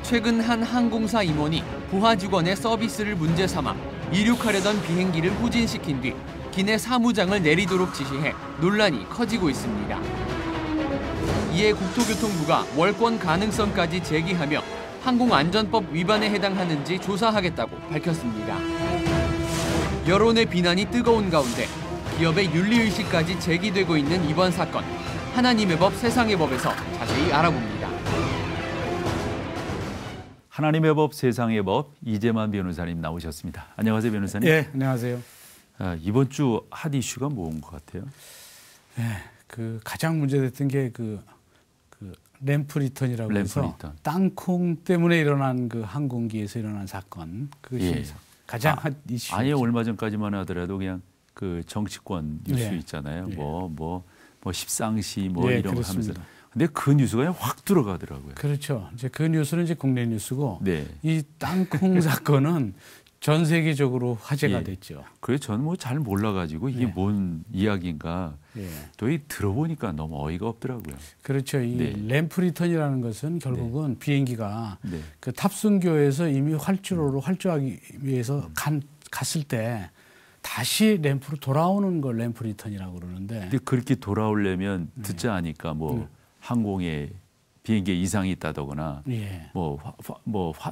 최근 한 항공사 임원이 부하 직원의 서비스를 문제 삼아 이륙하려던 비행기를 후진시킨 뒤 기내 사무장을 내리도록 지시해 논란이 커지고 있습니다. 이에 국토교통부가 월권 가능성까지 제기하며 항공안전법 위반에 해당하는지 조사하겠다고 밝혔습니다. 여론의 비난이 뜨거운 가운데 기업의 윤리의식까지 제기되고 있는 이번 사건. 하나님의 법, 세상의 법에서 자세히 알아봅니다. 하나님의 법, 세상의 법, 이재만 변호사님 나오셨습니다. 안녕하세요, 변호사님. 네, 안녕하세요. 이번 주 핫 이슈가 뭔 것 같아요? 네, 가장 문제됐던 게 램프 리턴이라고 해서 땅콩 때문에 일어난 항공기에서 일어난 사건. 그것이 가장 핫 이슈. 아예 얼마 전까지만 하더라도 그냥 정치권 뉴스 있잖아요. 뭐 십상시 이런 거 하면서. 근데 그 뉴스가 그냥 확 들어가더라고요. 그렇죠. 이제 그 뉴스는 이제 국내 뉴스고 이 땅콩 사건은 전 세계적으로 화제가 됐죠. 그래서 저는 잘 몰라가지고 이게 뭔 이야기인가. 또 들어보니까 너무 어이가 없더라고요. 그렇죠. 이 램프 리턴이라는 것은 결국은 비행기가 그 탑승교에서 이미 활주로로 활주하기 위해서 갔을 때 다시 램프로 돌아오는 걸 램프 리턴이라고 그러는데. 근데 그렇게 돌아오려면 듣자 하니까 항공에 비행기에 이상이 있다거나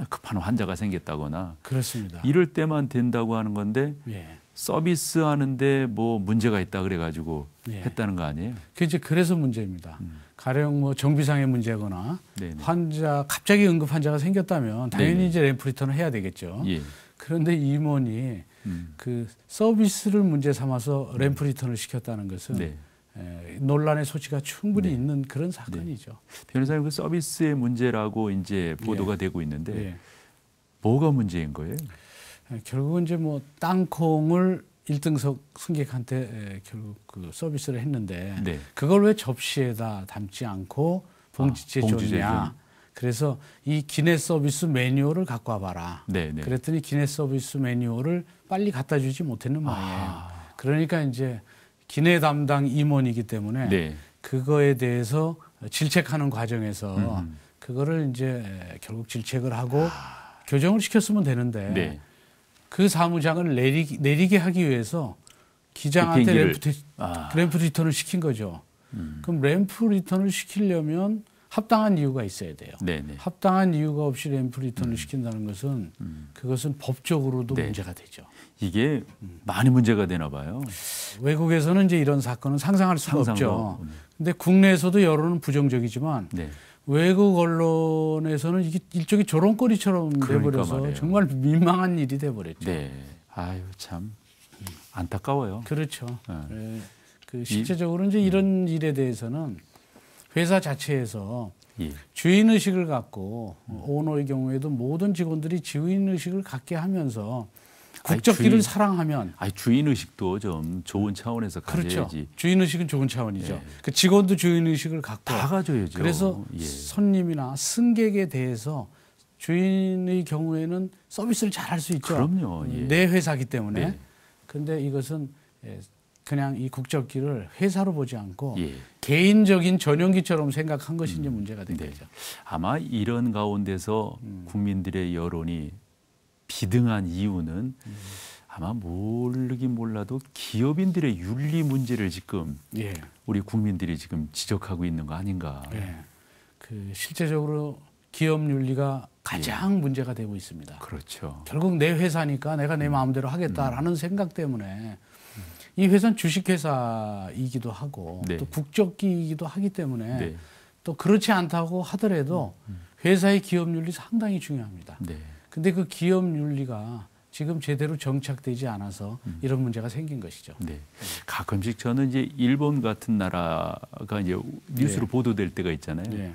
급한 환자가 생겼다거나 그렇습니다. 이럴 때만 된다고 하는 건데 서비스 하는데 문제가 있다 그래가지고 했다는 거 아니에요? 그래서 문제입니다. 가령 정비상의 문제거나 갑자기 응급 환자가 생겼다면 당연히 이제 램프 리턴을 해야 되겠죠. 그런데 임원이 서비스를 문제 삼아서 램프 리턴을 시켰다는 것은 논란의 소지가 충분히 있는 그런 사건이죠. 변호사님, 그 서비스의 문제라고 이제 보도가 되고 있는데 뭐가 문제인 거예요? 결국은 이제 땅콩을 1등석 승객한테 결국 서비스를 했는데 그걸 왜 접시에다 담지 않고 봉지째 줬냐? 그래서 이 기내 서비스 매뉴얼을 갖고 와봐라. 그랬더니 기내 서비스 매뉴얼을 빨리 갖다 주지 못했는 말이에요. 그러니까 이제 기내 담당 임원이기 때문에 그거에 대해서 질책하는 과정에서 그거를 이제 결국 질책을 하고 교정을 시켰으면 되는데 그 사무장을 내리게 하기 위해서 기장한테 램프 리턴을 시킨 거죠. 그럼 램프 리턴을 시키려면 합당한 이유가 있어야 돼요. 합당한 이유가 없이 램프 리턴을 시킨다는 것은 그것은 법적으로도 문제가 되죠. 이게 많이 문제가 되나 봐요. 외국에서는 이제 이런 사건은 상상할 수가 없죠. 근데 국내에서도 여론은 부정적이지만 외국 언론에서는 이게 일종의 조롱거리처럼 돼버려서 정말 민망한 일이 돼버렸죠. 아유, 참 안타까워요. 그렇죠. 실제적으로 이제 이런 일에 대해서는 회사 자체에서 주인의식을 갖고 오너의 경우에도 모든 직원들이 주인의식을 갖게 하면서 국적기를 사랑하면 주인의식도 좀 좋은 차원에서 가져야지. 그렇죠. 주인의식은 좋은 차원이죠. 그 직원도 주인의식을 갖고 다 가져야죠. 그래서 손님이나 승객에 대해서 주인의 경우에는 서비스를 잘 할 수 있죠. 그럼요. 내 회사기 때문에. 그런데 이것은 그냥 이 국적기를 회사로 보지 않고 개인적인 전용기처럼 생각한 것이 이제 문제가 된 거죠. 아마 이런 가운데서 국민들의 여론이 비등한 이유는 아마 모르긴 몰라도 기업인들의 윤리 문제를 지금 우리 국민들이 지금 지적하고 있는 거 아닌가. 실제적으로 기업 윤리가 가장 문제가 되고 있습니다. 그렇죠. 결국 내 회사니까 내가 내 마음대로 하겠다라는 생각 때문에 이 회사는 주식회사이기도 하고 또 국적기이기도 하기 때문에 또 그렇지 않다고 하더라도 회사의 기업 윤리 상당히 중요합니다. 근데 그 기업 윤리가 지금 제대로 정착되지 않아서 이런 문제가 생긴 것이죠. 가끔씩 저는 이제 일본 같은 나라가 이제 뉴스로 보도될 때가 있잖아요.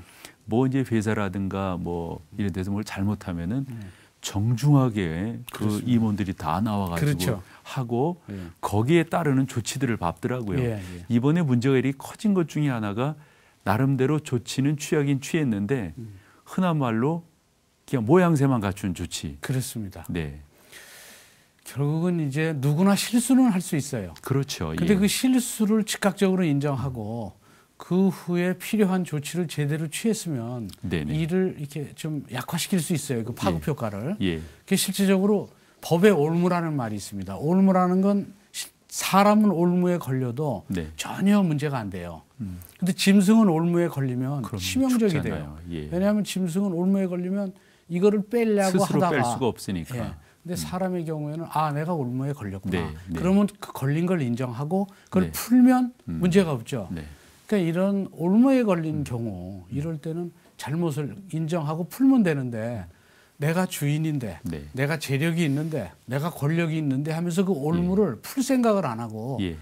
이제 회사라든가 이런 데서 뭘 잘못하면은 정중하게 그 임원들이 다 나와가지고 하고 거기에 따르는 조치들을 밟더라고요. 이번에 문제가 이렇게 커진 것 중에 하나가 나름대로 조치는 취하긴 취했는데 흔한 말로 그냥 모양새만 갖춘 조치. 그렇습니다. 결국은 이제 누구나 실수는 할 수 있어요. 그렇죠. 근데 그 실수를 즉각적으로 인정하고 그 후에 필요한 조치를 제대로 취했으면 네네. 이를 이렇게 좀 약화시킬 수 있어요. 그 파급 효과를. 예. 그게 실질적으로 법에 올무라는 말이 있습니다. 올무라는 건 사람은 올무에 걸려도 네. 전혀 문제가 안 돼요. 근데 짐승은 올무에 걸리면 치명적이 죽잖아요. 돼요. 예. 왜냐하면 짐승은 올무에 걸리면 이거를 빼려고 스스로 하다가 뺄 수가 없으니까. 예. 근데 사람의 경우에는 아 내가 올무에 걸렸구나. 네, 네. 그러면 그 걸린 걸 인정하고 그걸 네. 풀면 문제가 없죠. 네. 그러니까 이런 올무에 걸린 경우 이럴 때는 잘못을 인정하고 풀면 되는데 내가 주인인데 네. 내가 재력이 있는데 내가 권력이 있는데 하면서 그 올무를 풀 생각을 안 하고 예.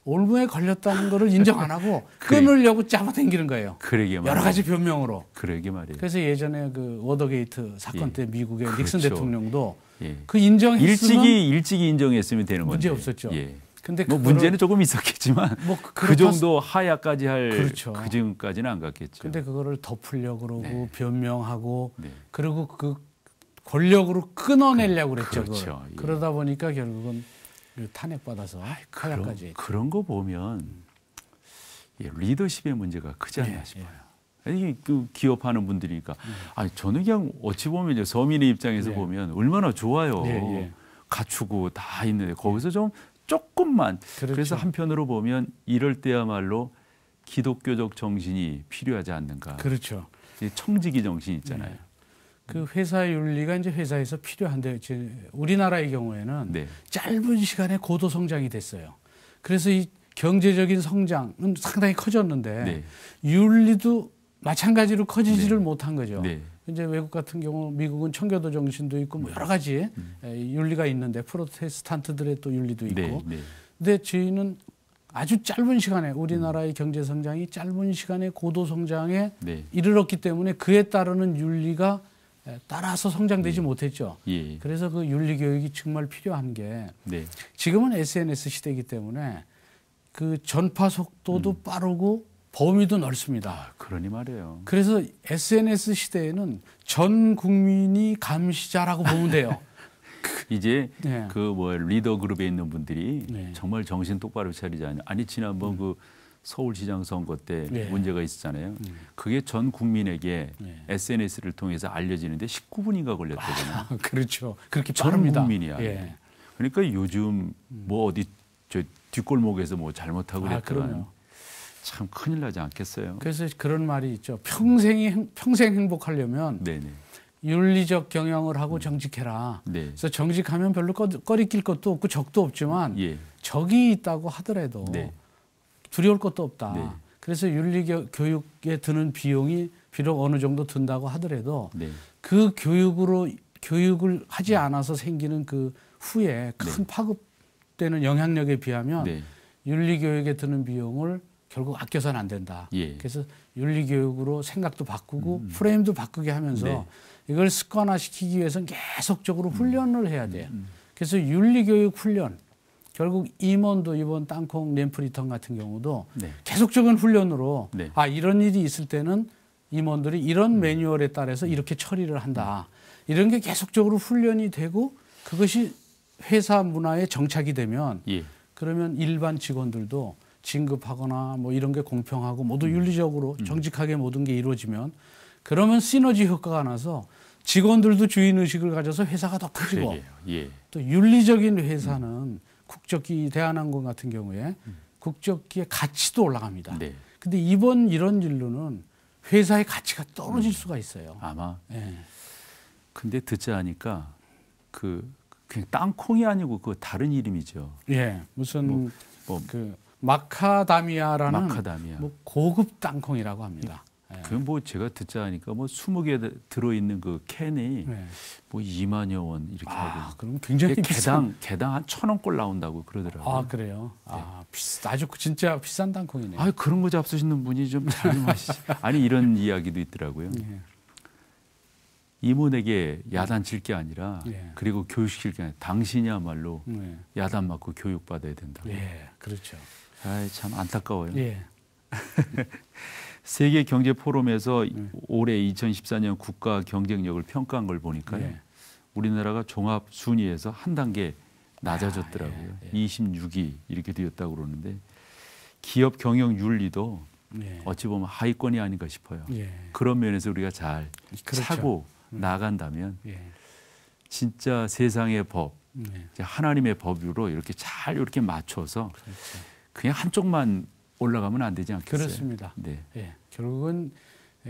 올무에 걸렸다는 거를 인정 안 하고 끊으려고 잡아당기는 거예요. 그러게 말이에요. 여러 가지 변명으로. 그러게 말이에요. 그래서 예전에 그 워더게이트 사건 때 미국의 닉슨 그렇죠. 대통령도 예. 그 인정했으면 일찍이 인정했으면 되는 건데. 문제 없었죠. 예. 근데 뭐 문제는 조금 있었겠지만 뭐 그 정도 하야까지 할 그렇죠. 그 지금까지는 안 갔겠죠. 근데 그거를 덮으려고 그러고 네. 변명하고 네. 그리고 그 권력으로 끊어내려고 그랬죠. 그렇죠. 그걸. 예. 그러다 보니까 결국은 탄핵받아서 하야까지. 그런 거 보면 예, 리더십의 문제가 크지 않나 싶어요. 아니, 그 기업하는 분들이니까 아니 저는 그냥 어찌 보면 이제 서민의 입장에서 보면 얼마나 좋아요. 갖추고 다 있는데 거기서 좀 조금만 그렇죠. 그래서 한편으로 보면 이럴 때야말로 기독교적 정신이 필요하지 않는가. 그렇죠. 청지기 정신 있잖아요. 네. 그 회사 윤리가 이제 회사에서 필요한데 이제 우리나라의 경우에는 네. 짧은 시간에 고도 성장이 됐어요. 그래서 이 경제적인 성장은 상당히 커졌는데 네. 윤리도 마찬가지로 커지지를 네. 못한 거죠. 네. 이제 외국 같은 경우 미국은 청교도 정신도 있고 뭐 여러 가지 윤리가 있는데 프로테스탄트들의 또 윤리도 있고. 네. 네. 근데 저희는 아주 짧은 시간에 우리나라의 경제 성장이 짧은 시간에 고도 성장에 네. 이르렀기 때문에 그에 따르는 윤리가 따라서 성장되지 못했죠. 예. 그래서 그 윤리 교육이 정말 필요한 게 네. 지금은 SNS 시대이기 때문에 그 전파 속도도 빠르고 범위도 넓습니다. 아, 그러니 말이에요. 그래서 SNS 시대에는 전 국민이 감시자라고 보면 돼요. 이제 네. 그 뭐 리더 그룹에 있는 분들이 네. 정말 정신 똑바로 차리지 않냐. 아니 지난번 그 서울시장 선거 때 네. 문제가 있었잖아요. 그게 전 국민에게 네. SNS를 통해서 알려지는데 19분인가 걸렸거든요. 그렇죠. 그렇게 전 빠릅니다. 국민이야. 예. 그러니까 요즘 뭐 어디 저 뒷골목에서 뭐 잘못하고 그랬더만 그럼요. 참 큰일 나지 않겠어요. 그래서 그런 말이 있죠. 평생 행복하려면 네네. 윤리적 경영을 하고 정직해라. 네. 그래서 정직하면 별로 꺼리낄 것도 없고 적도 없지만 예. 적이 있다고 하더라도 네. 두려울 것도 없다. 네. 그래서 윤리 교육에 드는 비용이 비록 어느 정도 든다고 하더라도 네. 그 교육을 하지 않아서 생기는 그 후에 큰 파급되는 영향력에 비하면 네. 윤리 교육에 드는 비용을 결국 아껴서는 안 된다. 예. 그래서 윤리 교육으로 생각도 바꾸고 프레임도 바꾸게 하면서 네. 이걸 습관화시키기 위해서는 계속적으로 훈련을 해야 돼요. 그래서 윤리 교육 훈련 결국 임원도 이번 땅콩 램프리턴 같은 경우도 네. 계속적인 훈련으로 네. 아 이런 일이 있을 때는 임원들이 이런 매뉴얼에 따라서 이렇게 처리를 한다. 이런 게 계속적으로 훈련이 되고 그것이 회사 문화에 정착이 되면 예. 그러면 일반 직원들도 진급하거나 뭐 이런 게 공평하고 모두 윤리적으로 정직하게 모든 게 이루어지면 그러면 시너지 효과가 나서 직원들도 주인의식을 가져서 회사가 더 커지고 그러게요. 예. 또 윤리적인 회사는 국적기 대한항공 같은 경우에 국적기의 가치도 올라갑니다. 네. 근데 이번 이런 일로는 회사의 가치가 떨어질 수가 있어요. 아마. 예. 근데 듣자 하니까 그냥 땅콩이 아니고 그 다른 이름이죠. 예. 무슨 뭐 그 마카다미아라는 마카다미아. 뭐 고급 땅콩이라고 합니다. 예. 그 뭐 제가 듣자 하니까 뭐 20개 들어있는 그 캔이 예. 뭐 2만여 원 이렇게 하고 그럼 굉장히 비싼. 개당 한 1,000원꼴 나온다고 그러더라고요. 아 그래요? 아주 진짜 비싼 땅콩이네요. 아 그런 거 잡수시는 분이 좀 잘 좀 하시지. 아니 이런 이야기도 있더라고요. 예. 임원에게 야단칠 게 아니라 예. 그리고 교육시킬 게 아니라 당신이야말로 예. 야단 맞고 교육받아야 된다고. 예, 그렇죠. 아이, 참 안타까워요. 예. 세계 경제 포럼에서 올해 2014년 국가 경쟁력을 평가한 걸 보니까요. 예. 우리나라가 종합 순위에서 한 단계 낮아졌더라고요. 예. 26위 이렇게 되었다고 그러는데 기업 경영 윤리도 예. 어찌 보면 하위권이 아닌가 싶어요. 예. 그런 면에서 우리가 잘 그렇죠. 차고 나간다면 예. 진짜 세상의 법, 예. 하나님의 법으로 이렇게 잘 이렇게 맞춰서 그렇죠. 그냥 한쪽만 올라가면 안 되지 않겠어요? 그렇습니다. 네. 예. 결국은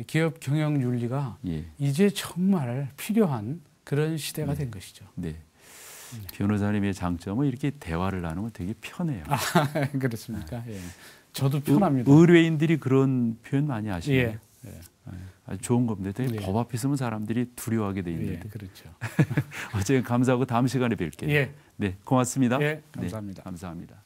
기업 경영 윤리가 예. 이제 정말 필요한 그런 시대가 된 것이죠. 네. 변호사님의 장점은 이렇게 대화를 나누면 되게 편해요. 아, 그렇습니까? 예. 저도 편합니다. 의뢰인들이 그런 표현 많이 하시네요. 예. 예. 아주 좋은 겁니다. 되게 예. 법 앞에 있으면 사람들이 두려워하게 돼 있는데. 예, 그렇죠. 어쨌든 감사하고 다음 시간에 뵐게요. 예. 네, 고맙습니다. 예, 감사합니다. 네, 감사합니다.